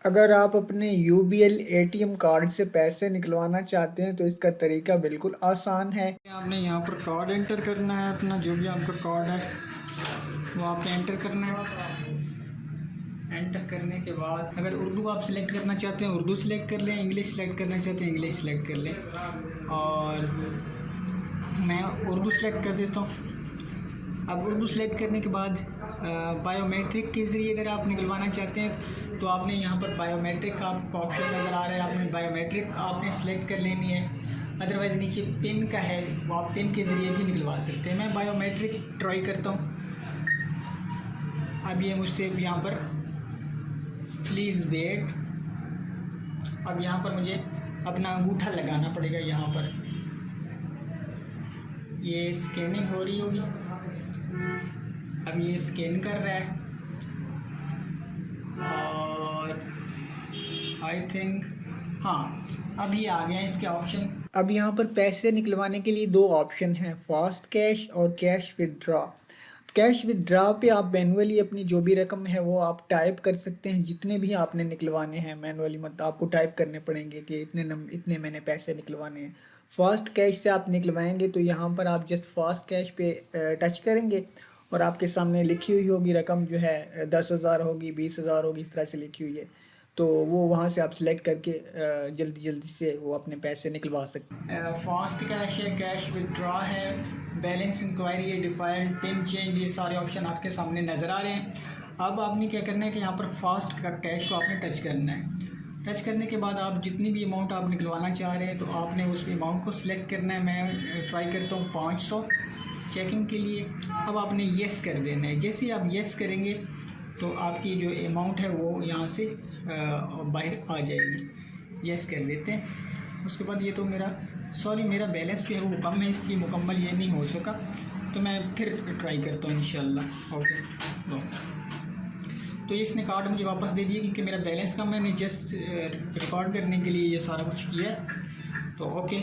अगर आप अपने यूबीएल एटीएम कार्ड से पैसे निकलवाना चाहते हैं तो इसका तरीका बिल्कुल आसान है। आपने यहाँ पर कार्ड एंटर करना है, अपना जो भी आपका कार्ड है वो आपने एंटर करना है। एंटर करने के बाद अगर उर्दू आप सिलेक्ट करना चाहते हैं उर्दू सिलेक्ट कर लें, इंग्लिश सिलेक्ट करना चाहते हैं इंग्लिश सिलेक्ट कर लें, और मैं उर्दू सेलेक्ट कर देता हूँ। अब उर्दू सेलेक्ट करने के बाद बायोमेट्रिक के ज़रिए अगर आप निकलवाना चाहते हैं तो आपने यहाँ पर बायोमेट्रिक का आपको ऑप्शन नज़र आ रहा है, आपने बायोमेट्रिक आपने सेलेक्ट कर लेनी है। अदरवाइज़ नीचे पिन का है, वो आप पिन के ज़रिए भी निकलवा सकते हैं। मैं बायोमेट्रिक ट्राई करता हूँ। अब ये मुझसे यहाँ पर प्लीज़ वेट, अब यहाँ पर मुझे अपना अंगूठा लगाना पड़ेगा। यहाँ पर ये स्कैनिंग हो रही होगी, अब ये स्कैन कर रहा है और आई थिंक हाँ अब ये आ गया है इसके ऑप्शन। अब यहाँ पर पैसे निकलवाने के लिए दो ऑप्शन हैं, फास्ट कैश और कैश विदड्रॉ। कैश विदड्रॉ पे आप मैनुअली अपनी जो भी रकम है वो आप टाइप कर सकते हैं, जितने भी आपने निकलवाने हैं मैनुअली, मत आपको टाइप करने पड़ेंगे कि इतने मैंने पैसे निकलवाने हैं। फास्ट कैश से आप निकलवाएंगे तो यहाँ पर आप जस्ट फास्ट कैश पे टच करेंगे और आपके सामने लिखी हुई होगी रकम, जो है 10,000 होगी, 20,000 होगी, इस तरह से लिखी हुई है। तो वो वहाँ से आप सिलेक्ट करके जल्दी जल्दी से वो अपने पैसे निकलवा सकते हैं। फास्ट कैश है, कैश विदड्रॉ है, बैलेंस इंक्वायरी है, डिफॉल्ट, पिन चेंज, ये सारे ऑप्शन आपके सामने नज़र आ रहे हैं। अब आपने क्या करना है कि यहाँ पर फास्ट का कैश को आपने टच करना है। टच करने के बाद आप जितनी भी अमाउंट आप निकलवाना चाह रहे हैं तो आपने उस अमाउंट को सिलेक्ट करना है। मैं ट्राई करता हूँ 500 चेकिंग के लिए। अब आपने येस कर देना है। जैसे ही आप येस करेंगे तो आपकी जो अमाउंट है वो यहाँ से बाहर आ जाएगी। येस कर देते हैं। उसके बाद ये तो मेरा बैलेंस जो है वो कम है, इसलिए मुकम्मल ये नहीं हो सका, तो मैं फिर ट्राई करता हूँ इंशाल्लाह। ओके, तो इसने कार्ड मुझे वापस दे दिया क्योंकि मेरा बैलेंस कम है। मैंने जस्ट रिकॉर्ड करने के लिए ये सारा कुछ किया है। तो ओके।